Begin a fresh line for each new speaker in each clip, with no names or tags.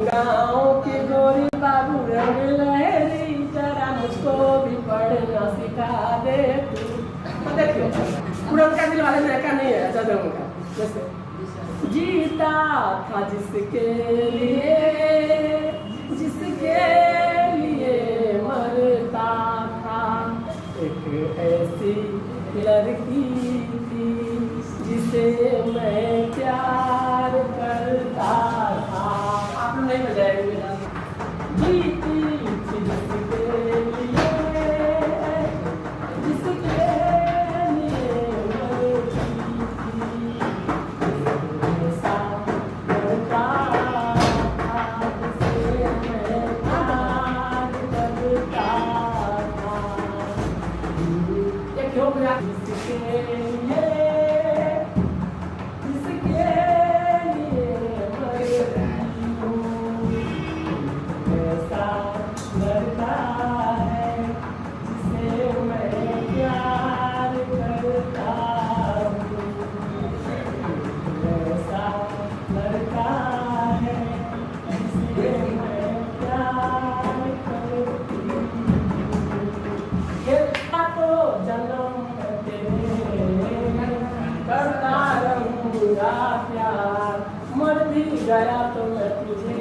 गाँव की गोरी बाबू रंग लहरी जरा मुझको भी पढ़ना सिखा दे तू। तो देखिए पुरनका दिल वाले में का नहीं है जदों का। जैसे जीता था जिसके लिए मरता था, एक ऐसी लड़की थी जिसे मैं प्यार करता था। आप नहीं बजाएंगे। जीती थी जिसके लिए मरती थी, ऐसा लड़का था जिसे मैं प्यार करता था। ये क्यों गया? जिसके लिए मर भी गया तो मैं तुझे,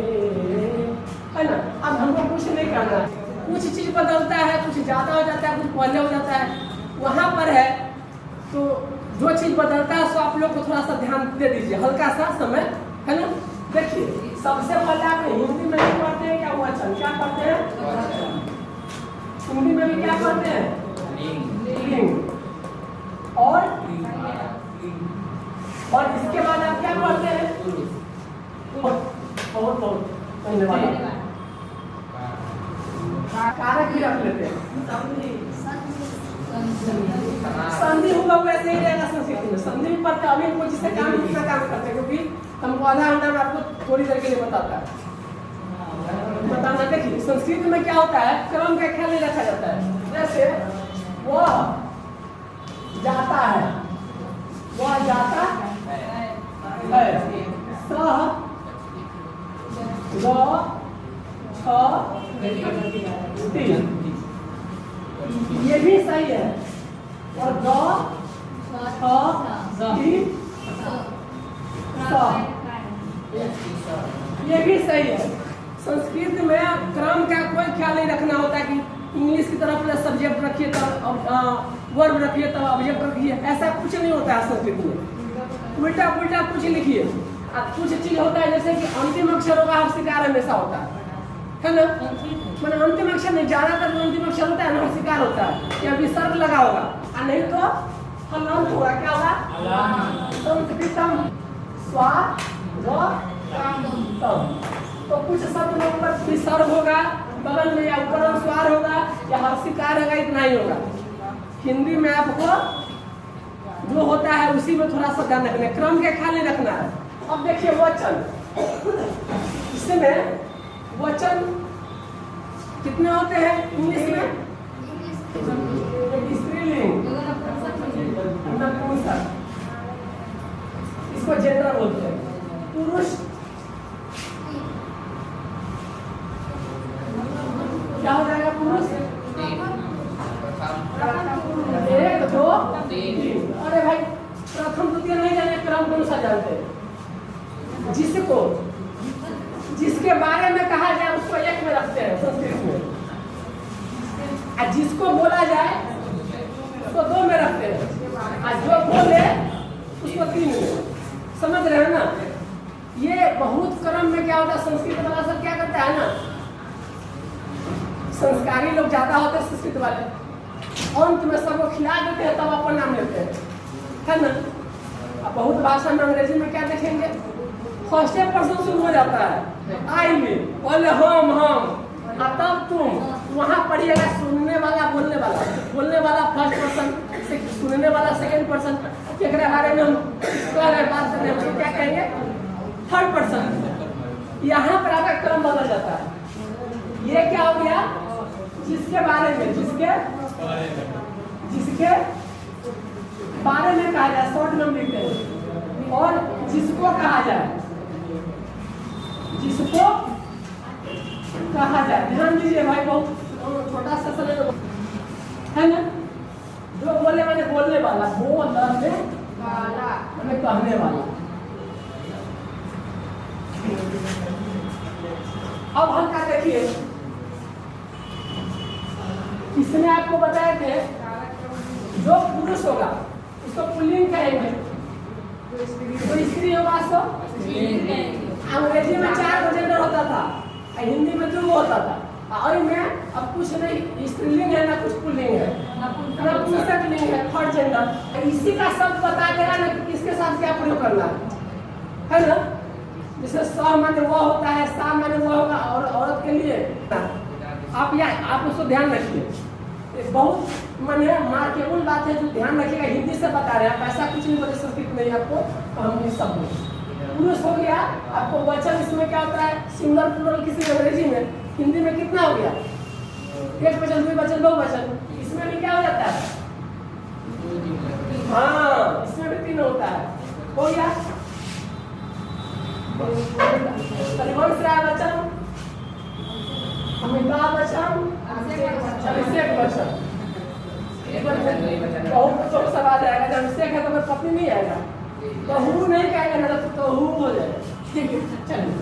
है ना। अब हमको कुछ नहीं करना, कुछ चीज बदलता है, कुछ ज्यादा हो जाता है, कुछ पहले हो जाता है, वहां पर है तो जो चीज बदलता है सो आप लोग को थोड़ा सा ध्यान दे दीजिए, हल्का सा समय, है ना। देखिए सबसे पहले आप हिंदी में भी पढ़ते हैं क्या वचन, क्या पढ़ते हैं हिंदी में भी, क्या पढ़ते हैं लिंग, और इसके बाद आप क्या पढ़ते हैं बहुत धन्यवाद, कारक भी रख लेते हैं। संधि होगा वैसे ही रहेगा संस्कृत में, संधि भी पढ़ते हैं। अभी कोई जिससे काम कितना काम करते हैं, क्योंकि हमको आधा घंटा में आपको थोड़ी देर के लिए बताता है बताना। देखिए संस्कृत में क्या होता है, क्रम का ख्याल नहीं रखा जाता है। जैसे वह जाता है, वह जाता है, सह ये भी सही है, और ये भी सही है। संस्कृत में क्रम का कोई ख्याल नहीं रखना होता कि इंग्लिश की तरफ पहले सब्जेक्ट रखिए तब वर्ब रखिए तब ऑब्जेक्ट रखिए, ऐसा कुछ नहीं होता है संस्कृत में। उल्टा पुल्टा कुछ लिखिए। कुछ चीज होता है जैसे कि अंतिम अक्षरों का हर्षिकार हमेशा होता है ना। मैंने अंतिम अक्षर नहीं, ज्यादातर जो अंतिम अक्षर होता है ना हर्षिकार होता है, या विसर्ग लगा होगा, और नहीं तो हलंत होगा। क्या होगा? संस्कृतम स्वागतम। तो कुछ शब्द में ऊपर विसर्ग होगा बगल में, या ऊपर स्वर होगा, या हर्षिकार होगा, इतना ही होगा। हिंदी में आपको जो होता है उसी में थोड़ा सा ध्यान रखना है, क्रम के ख्याल नहीं रखना है। अब देखिए वचन, इसमें वचन कितने होते हैं इंग्लिश में? स्त्रीलिंग, नपुंसक, इसको जेंडर बोलते हैं। पुरुष क्या हो जाएगा? पुरुष एक दो तीन। अरे भाई प्रथम द्वितीय नहीं जाने, क्रम कौन सा जानते हैं? जिसको जिसके बारे में कहा जाए उसको एक में रखते हैं संस्कृत में, और जिसको बोला जाए उसको दो में रखते हैं, और जो बोले उसको तीन में। समझ रहे हैं ना। ये बहुत क्रम में क्या होता है, संस्कृत वाला सब क्या करता है ना, संस्कारी लोग ज्यादा होते हैं संस्कृत वाले, अंत में सबको खिला देते हैं तब अपन नाम लेते हैं, है ना। अब बहुत भाषा में अंग्रेजी में क्या देखेंगे, फर्स्ट पर्सन शुरू हो जाता है आई में, पहले हम तब तुम, वहाँ पढ़िएगा सुनने वाला बोलने वाला फर्स्ट पर्सन, सुनने वाला सेकंड पर्सन। के बारे में हम कह रहे बात कर रहे हैं, उसको क्या कहेंगे? Third person. यहाँ पर आपका क्रम बदल जाता है। ये क्या हो गया? जिसके बारे में, जिसके बारे में कहा जाए, शॉर्ट नाम लिखते हैं। और जिसको कहा जाए, जिसको कहा जाए। ध्यान दीजिए भाई, बहुत छोटा सा समय है ना। जो बोले मैंने बोलने वाला, बोलने वाला मैंने कहने वाला। अब हल्का देखिए, इसमें आपको बताए थे जो पुरुष होगा उसको पुल्लिंग कहेंगे, तो स्त्री होगा सो अंग्रेजी में 4 जेंडर होता था, हिंदी में 2 होता था। और में अब कुछ नहीं, स्त्रीलिंग है ना कुछ पुल्लिंग है ना पुंसक लिंग है, 3rd जेंडर। इसी का शब्द बता देगा ना कि किसके साथ क्या प्रयोग करना है ना। जैसे स माने वह होता है, सा माने वह होगा, और औरत के लिए आप उसको ध्यान रखिए। बहुत माने मार्केबल बात है जो ध्यान रखिएगा। हिंदी से बता रहे हैं, ऐसा कुछ नहीं बोले संस्कृत में आपको, तो हम ये सब पुरुष हो गया। आपको वचन इसमें क्या होता है, सिंगल प्लूरल किसी अंग्रेजी में, हिंदी में कितना हो गया, 1 वचन 2 वचन 2 वचन। इसमें भी क्या हो जाता है, हाँ इसमें भी 3 होता है, हो गया। परिवंश वचन, अमिताभ बच्चन, अभिषेक बच्चन। बहुत तो सब आ जाएगा, जब अभिषेक है तो फिर पत्नी नहीं आएगा, तो हूँ नहीं कहेगा ना, तो हूँ हो जाएगा। ठीक है, चलिए।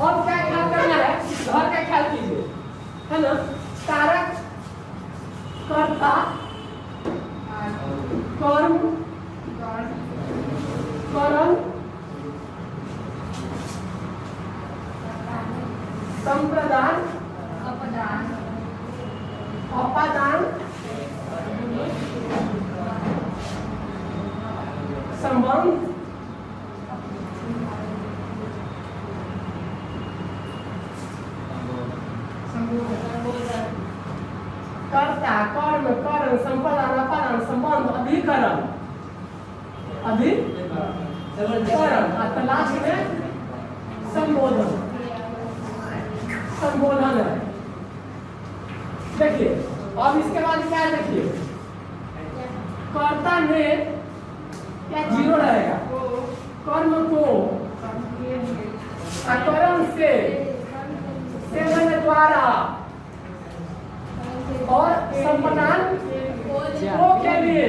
और क्या ख्याल करना है, घर का ख्याल कीजिए, है ना। कारक, कर्ता, कर्म, करण, संप्रदान, अपादान, संबंध, कर्ता, कर्म, करण, संप्रदान, अपादान, संबंध, अधिकरण, अधिकरण, लास्ट में संबोधन। संबोधन है। देखिए अब इसके बाद क्या है, देखिए कर्ता में क्या 0 रहेगा, कर्म को, करण से मैंने द्वारा, और संप्रदान को के लिए।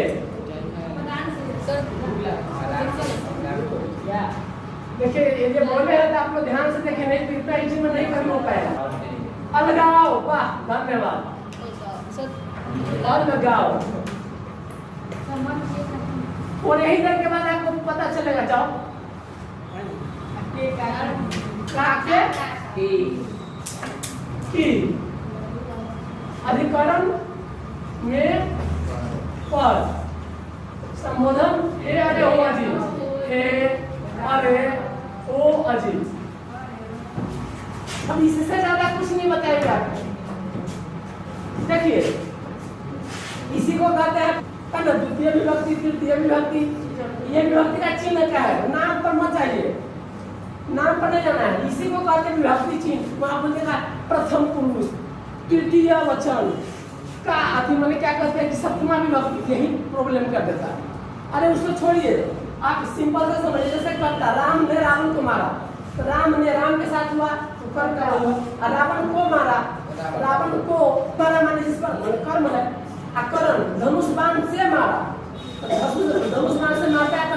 देखिए ये जो बोले हैं तो आप लोग ध्यान से देखें, नहीं तो इतना इजी में नहीं कर हो पाएगा। अलगाव, वाह धन्यवाद, अलगाव। और यही देर के बाद आपको पता चलेगा, जाओ की अधिकरण में पर, संबोधन ए अरे ओ अजीत, ए अरे ओ अजीत। अब इससे ज्यादा कुछ नहीं बताएगा आपको। देखिए इसी को कहते हैं द्वितीय विभक्ति, तृतीय विभक्ति। ये विभक्ति का चिन्ह क्या है, नाम पर मत जाइए, नाम पर नहीं जाना है। इसी को कहते हैं विभक्ति चिन्ह। वहां बोलते हैं प्रथम पुरुष, तृतीय वचन का अति मैंने क्या कहते हैं कि सप्तमा विभक्ति, यही प्रॉब्लम कर देता है। अरे उसको छोड़िए, आप सिंपल से समझिए। जैसे करता, राम ने रावण को मारा, तो राम ने राम के साथ हुआ तो कर्म का हुआ। रावण को मारा, रावण को मारा माने जिस पर कर्म है। करण धनुष बाण से मारा, तो धनुष बाण से मारता है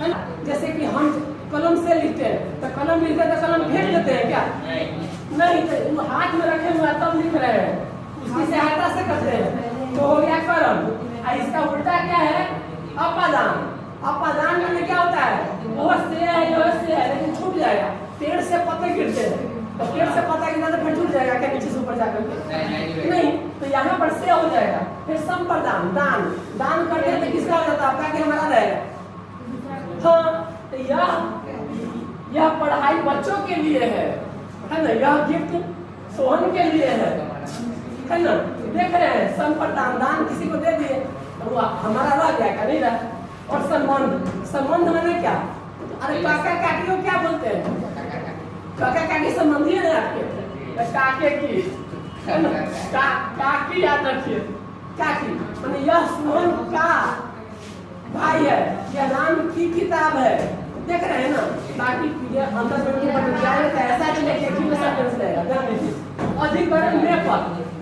ना। जैसे कि हम कलम से लिखते हैं, तो कलम लिखते हैं तो कलम फेंक देते हैं क्या, नहीं, तो हाथ में रखे हुए तब लिख रहे हैं, उसकी सहायता से करते हैं, तो हो गया कर्म। इसका उल्टा क्या है, अपादान। अपादान में क्या होता है, वो से है लेकिन छूट जाएगा। पेड़ से पत्ते गिरते हैं, तो पेड़ से पत्ता गिरना तो फिर छूट जाएगा क्या नीचे से ऊपर जाकर, नहीं, तो यहाँ पर से हो जाएगा। फिर संप्रदान, दान, दान करते हैं तो किसका हो जाता है, आपका कि हमारा रहेगा। हाँ, तो यह पढ़ाई बच्चों के लिए है ना। यह गिफ्ट सोहन के लिए है ना। देख रहे हैं, संप्रदान, दान किसी को दे दिए तो वो हमारा रह जाएगा, नहीं रहा। और संबंध, संबंध मैंने क्या, अरे काका काकी को क्या बोलते हैं, काका काकी संबंधी है ना आपके, काके की, काकी याद रखिए, काकी मैंने यह सोहन का भाई है, यह राम की किताब है। देख रहे हैं ना, बाकी अंदर में ऐसा नहीं है कि में सेंटेंस रहेगा।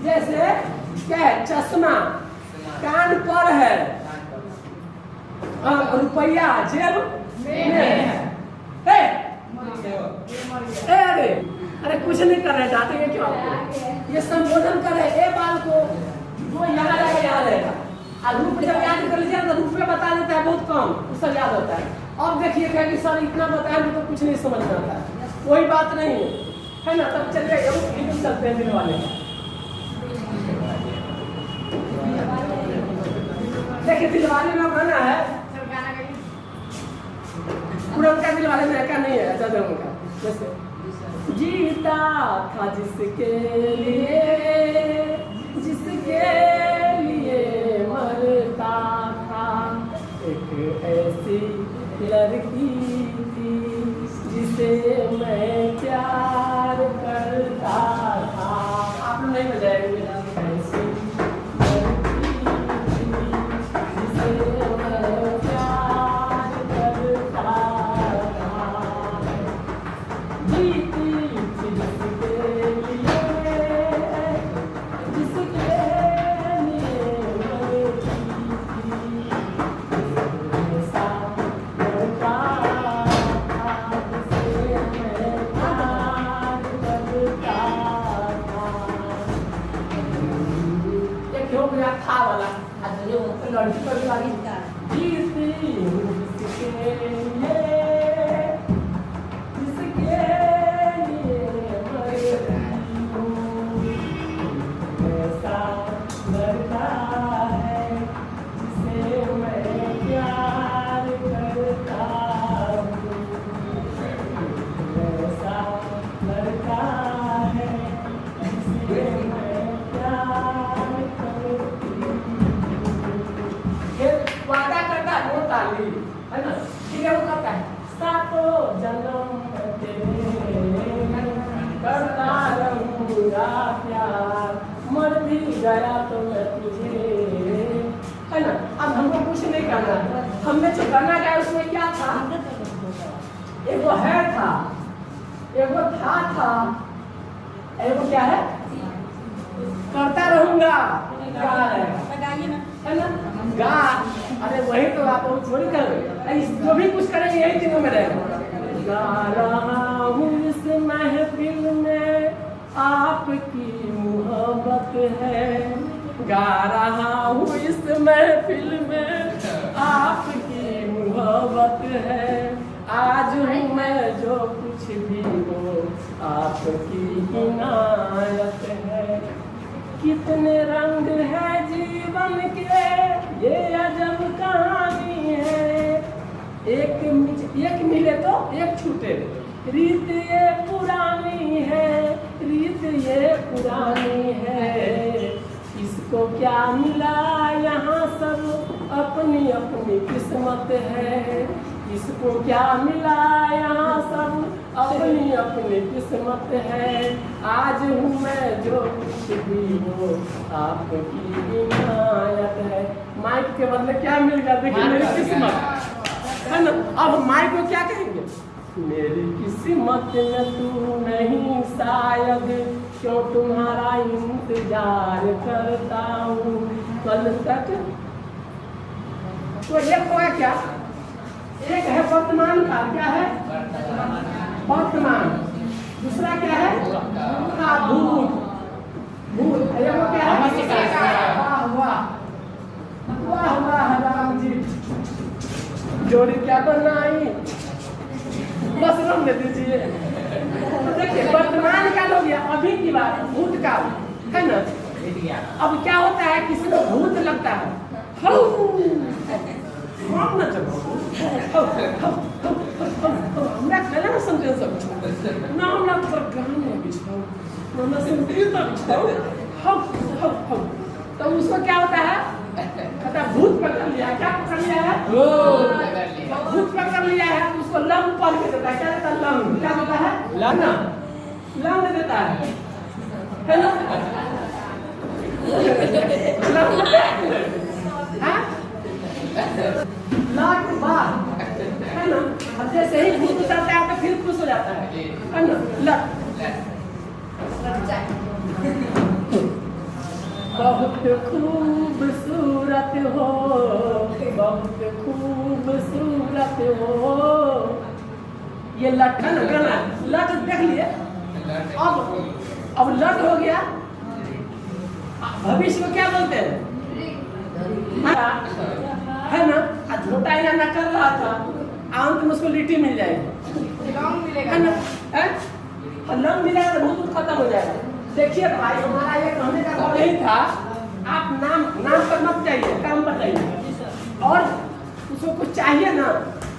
जैसे क्या है, चश्मा कान पर है, रुपया जेब में है। अरे अरे कुछ नहीं कर रहे, डांटेंगे क्यों आपको? ये संबोधन कर रहे ए बाल को, जो यहाँ रहेगा याद रहेगा। और रूप जब याद कर लीजिए तो रूप में बता देता है बहुत कम, उसका याद होता है। अब देखिएगा कि सर इतना बताया तो कुछ नहीं समझ में आता है, कोई बात नहीं है ना। तब चलिए चलते हैं दिल वाले। देखिए दिल वाले में गाना है, पूरा उनका दिल वाले में का नहीं है, अच्छा उनका जैसे जीता था जिसके लिए मरता था, एक ऐसी लड़की थी जिसे मैं प्यार करता था। आप लोग नहीं बजाएंगे। ऐसी लड़की थी जिसे मैं प्यार करता था, जीती थी जिसके लिए मरती थी, ऐसा लड़का था जिसे मैं प्यार करता था। एक हो गया था वाला, लड़की पर वाली जीती जिसके लिए मरती हूँ, ऐसा लड़का है जिसे मैं प्यार करता हूँ, ऐसा लड़का है जिसे मैं प्यार करती हूँ। फिर वादा करता है वो ताली है ना, ठीक है, वो करता है सातों जन्म करता रहूंगा प्यार, मर भी गया तो मैं तुझे, है ना। अब हमको कुछ नहीं करना, हमने जो गाना गाया उसमें क्या था, एगो है था, एगो था, एगो क्या है, करता रहूंगा गा है ना, गा। अरे वही तो आप थोड़ी कर, जो भी कुछ करेंगे यही तीनों में रहेगा। गा रहा हूँ इस महफिल में आपकी मोहब्बत है, गा रहा हूँ इस महफिल में आपकी मोहब्बत है, आज हूँ मैं जो कुछ भी हो आपकी इनायत है। कितने रंग है जीवन के ये अजब कहानी है, एक मिले तो एक छूटे, रीत ये पुरानी है, रीत ये पुरानी है। इसको क्या मिला यहाँ सब अपनी अपनी किस्मत है, इसको क्या मिला यहाँ सब अपनी अपनी किस्मत है। आज हूँ मैं जो कुछ भी हो आपकी इनायत है। माइक के बदले क्या मिल गया, देखिए मेरी किस्मत है ना। अब माइक को क्या कहेंगे, मेरी किस्मत में तू नहीं शायद, क्यों तुम्हारा इंतजार करता हूँ कल तक। तो एक होगा क्या, एक है वर्तमान काल, क्या है वर्तमान, दूसरा क्या है भूत, भूत वो क्या है, वाह वाह वाह वाह राम जी, जोड़ी क्या बनाई, बस रंग दे दीजिए। तो देखिए वर्तमान काल हो गया, अभी की बात भूत काल है ना। अब क्या होता है, किसी को भूत लगता है, हम ना चलो हमरा कहले ना समझे सब ना, हमरा पर गाने बिछाओ ना संगीत बिछाओ, तो उसको क्या होता है, कहता भूत पकड़ लिया, क्या पकड़ लिया है, भूत पकड़ लिया है, उसको लंग पढ़ के देता है, क्या देता है लंग, क्या देता है लंग देता है ना, लाख बार है ना। अब जैसे ही भूत उतरता है तो फिर खुश हो जाता है ना, लग जाए। बहुत खूबसूरत हो, बहुत खूबसूरत हो। ये लट है ना गाना, लट देख लिए। अब लट हो गया। भविष्य में क्या बोलते हैं? है ना, झोटा इलाना कर रहा था, अंत में उसको लिट्टी मिल जाएगी, है ना, है लंग मिलेगा तो भूत खत्म हो जाएगा। देखिए भाई, हमारा ये कहने का भाव यही था, आप नाम पर मत चाहिए, काम पर चाहिए। और उसको कुछ चाहिए ना,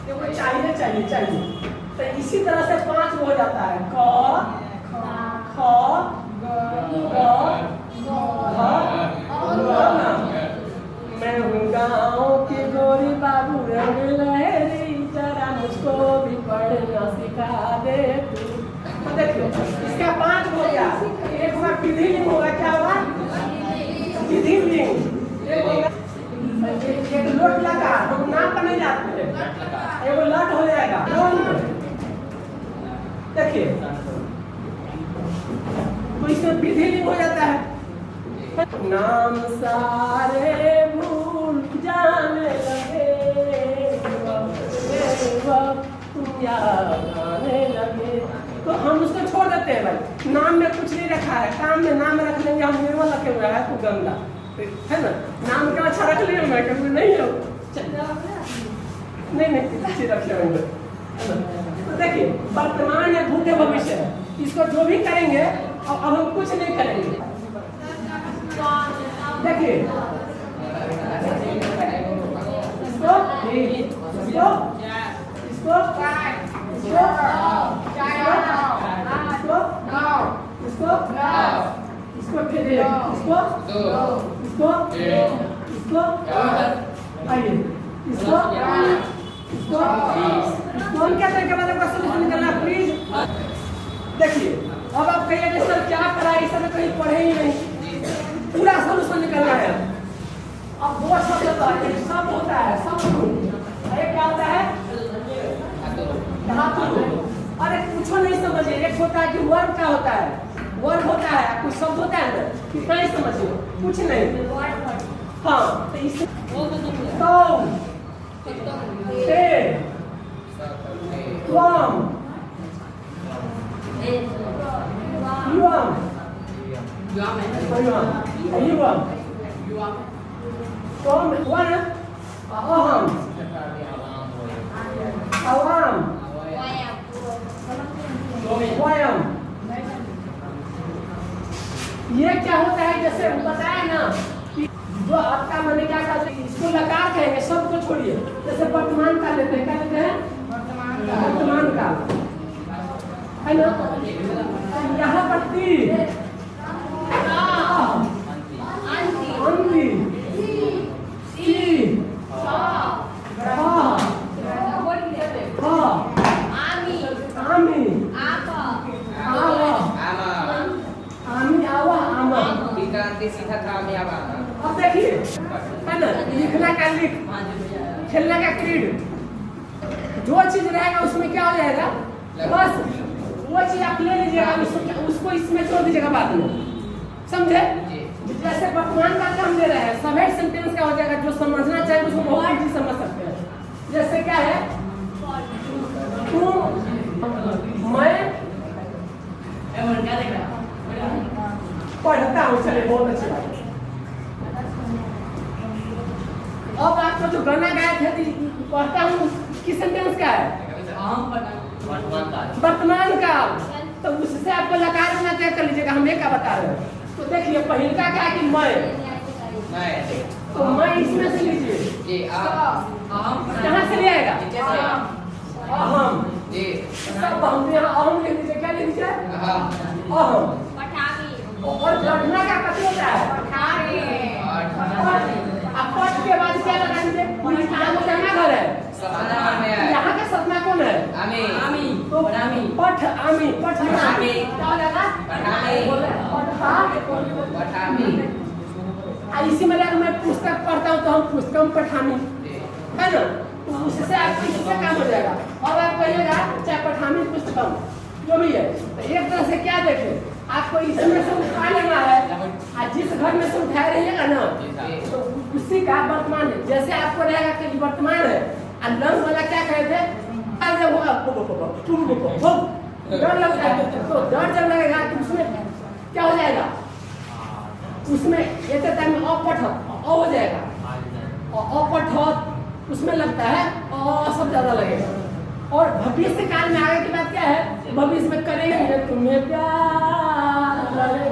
तो वो चाहिए। तो इसी तरह से 5 हो जाता है। क, ख, ग, मैं हूँ गाँव की गोरी बाबू रंग लहरी, जरा मुझको भी पढ़ना सिखा दे तू। तो देखिए इसका 5 हो गया। एक बार विधि लिंग होगा, क्या होगा? विधि लिंग। एक लोट लगा, हम नाम पर नहीं जाते हैं, एक लट हो जाएगा। देखिए तो इसमें विधि लिंग हो जाता है। नाम सारे भूल जाने लगे, तुम याद आने लगे। तो हम उसको छोड़ देते हैं भाई, नाम में कुछ नहीं रखा है, काम में नाम रख लेंगे हम, निर्मल रखे हुए है तो गंगा, है ना। नाम क्या अच्छा रख लिया, मैं कभी नहीं हो नहीं अच्छी रखे होंगे। तो देखिए वर्तमान है, भूत है, भविष्य है, इसको जो भी करेंगे अब हम कुछ नहीं करेंगे। देखिए इसको क्या तरीके मतलब का सोल्यूशन करना प्लीज। देखिए अब आप कहिए कि सर क्या करा, इस समय कहीं पढ़े ही नहीं, पूरा सोल्यूशन निकलना है। अब 2 शब्द होता है, एक शब्द होता है शब्द, एक क्या होता है धातु। अरे कुछ नहीं समझिए, एक होता है कि वर्ब क्या होता है, वर्ब होता है, कुछ शब्द होता है ना, कितना ही समझिए, कुछ नहीं। हाँ तो इसे ये क्या होता है, जैसे बताया ना कि जो आपका मैंने क्या कहते हैं, इसको लकार कहेंगे, शब्द को छोड़िए। जैसे वर्तमान काल लेते हैं, क्या लेते हैं? वर्तमान काल, है ना। यहाँ पर अब देखिए, है ना, लिखना का लिख, खेलने का क्रीड, जो चीज रहेगा उसमें क्या हो जाएगा, बस वो चीज आप ले लीजिएगा, उसको इसमें जोड़ दीजिएगा बाद में, समझे। जैसे वर्तमान काल का हम ले रहे हैं, सभी सेंटेंस क्या हो जाएगा, जो समझना चाहिए उसको बहुत इजी समझ सकते हैं। जैसे क्या है, तुम, मैं पढ़ता हूँ, चले बहुत अच्छी बात। अब आपको जो गाना गाया थे, पढ़ता हूँ, किस सेंटेंस का है? वर्तमान काल। तो उससे आपको लकार में तय कर लीजिएगा, हम ये क्या बता रहे हैं। तो देखिए पहले का क्या है कि मैं, तो मैं इसमें से लीजिए, कहाँ से ले आएगा? अहम, सब हम अहम लिख दीजिए, क्या लिख दीजिए? अहम। और पढ़ना का कथी होता है? अब पढ़ के बाद क्या लगा दीजिए? क्या घर है? यहाँ का सपना कौन है? तो पठ आमी, पठ आमी क्या हो जाएगा? इसी में मैं पुस्तक पढ़ता हूँ तो हम पुस्तकम पठामी, है ना। तो उससे आपको इससे काम हो जाएगा। और आप कहिएगा चाहे पठामी पुस्तकम जो भी है, तो एक तरह से क्या देखें, आपको इसमें से उठा लेना है, और जिस घर में से उठा रहिएगा ना तो उसी का वर्तमान है। जैसे आपको रहेगा कि वर्तमान है, और लंग वाला क्या कहे थे, जब होगा डर लगता है, तो डर जब लगेगा तो उसमें क्या हो जाएगा, उसमें एक टाइम में अपठ हो जाएगा, और अपठ उसमें लगता है और सब ज्यादा लगेगा। और भविष्य काल में आगे की बात क्या है, भविष्य में करेंगे तुम्हें प्यार लगे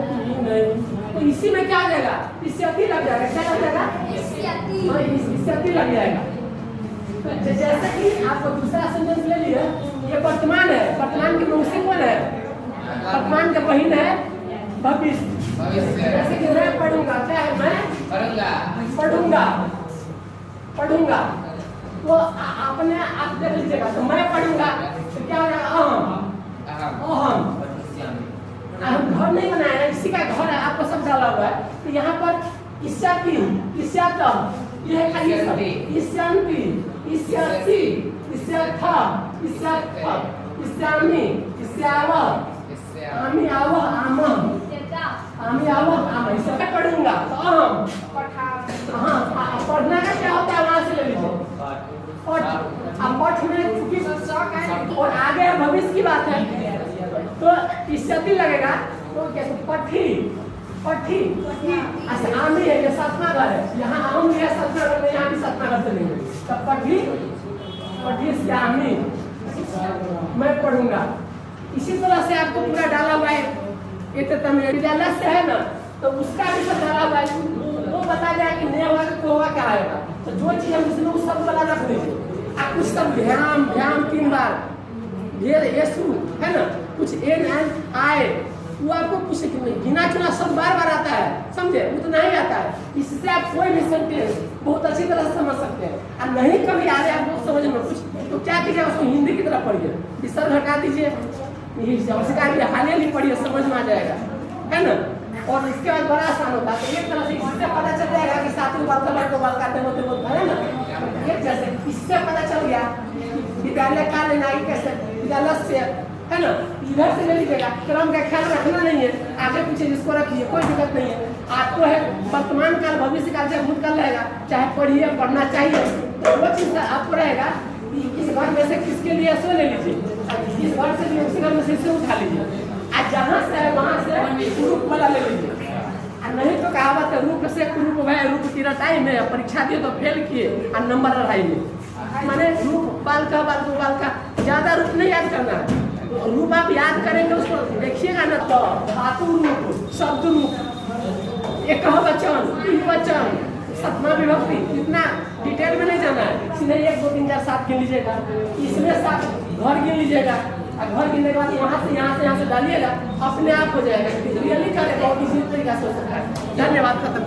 नहीं, तो इसी में क्या हो जाएगा, इस्यति लग जाएगा। क्या लग जाएगा, इस्यति लग जाएगा। तो जैसे कि आपको दूसरा सेंटेंस ले लिया, ये वर्तमान है, वर्तमान की मौसी कौन है, वर्तमान का बहिन है भविष्य। जैसे कि मैं पढ़ूंगा, क्या है, मैं पढ़ूंगा, तो आपने आप देख लीजिएगा, तो मैं पढ़ूंगा तो क्या हो जाएगा, अहम। हम घर नहीं बनाए हैं, इसी का घर है, आपको सब डाला हुआ है। तो यहाँ पर इस्याति, इस्यातम, ये है खाली सब, इस्यांति, इस्याति, इस्याथा, इस्याथा, इस्यामी, इस्यावह, आमी आवह, आमह, आमी आवह, आमह, इसे मैं पढ़ूंगा तो अहम। हाँ, पढ़ना का क्या होता है, वहां से ले लीजिए। और पठ में चूंकि और आगे भविष्य की बात है, तो इस्यति लगेगा, तो कैसे पठी, आमी है, ये सातवां घर है, यहाँ आम है सातवां घर में, यहाँ भी सातवां घर चलेंगे, तब पठी से आमी, मैं पढ़ूंगा। इसी तरह से आपको पूरा डाला हुआ है, एक विद्यालय से है ना, तो उसका भी सब डाला हुआ है, वो बता जाए कि ने होगा तो होगा क्या आएगा। तो जो चीज हम उसमें उस सब वाला रख दीजिए। आप कुछ सब ध्यान 3 बार, यीशु है ना, कुछ एन आए, वो आपको कुछ गिना चुना सब बार आता है, समझे, उतना ही आता है। इससे आप कोई भी सेंटेंस बहुत अच्छी तरह से समझ सकते हैं। और नहीं कभी आ रहे आपको समझ में कुछ, तो क्या कीजिए, उसको हिंदी की तरफ पढ़िए, विसर्ग हटा दीजिए, हाले पढ़िए, समझ में आ जाएगा, है ना। और इसके बाद बड़ा आसान होता है, तो एक तरह से इससे पता चल जाएगा कि सातवीं बाल का लड़को बाल काटते होते है ना, एक जैसे इससे पता चल गया विद्यालय का लेना है, कैसे विद्यालय से, है ना, इधर से ले लीजिएगा। क्रम का ख्याल रखना नहीं है, आगे पीछे जिसको रखिए, कोई दिक्कत नहीं है। आपको है वर्तमान काल, भविष्य काल से भूतकाल रहेगा, चाहे पढ़िए, पढ़ना चाहिए, तो वो चीज आपको रहेगा। इस घर में से किसके लिए सो ले लीजिए, इस घर से भी उसी घर में से उठा लीजिए, आज जहाँ से है वहाँ से रूप वाला ले लीजिए। नहीं तो कहावत है, रूप से कुरूप है, रूप तीरा टाइम है, परीक्षा दिए तो फेल किए और नंबर अढ़ाई माने रूप बाल का ज्यादा रूप नहीं याद करना है। रूप आप याद करेंगे, उसको देखिएगा ना, तो धातु रूप, शब्द रूप, एक वचन, सतमा विभक्ति, इतना डिटेल में नहीं जाना है, सीधे 1 2 3 4 7 गिन लीजिएगा। इसमें 7 घर गिन लीजिएगा, और घर गिनने के बाद यहाँ से डालिएगा, अपने आप हो जाएगा। रियली करेगा, बहुत इसी तरीका से हो सकता है। धन्यवाद, खत्म।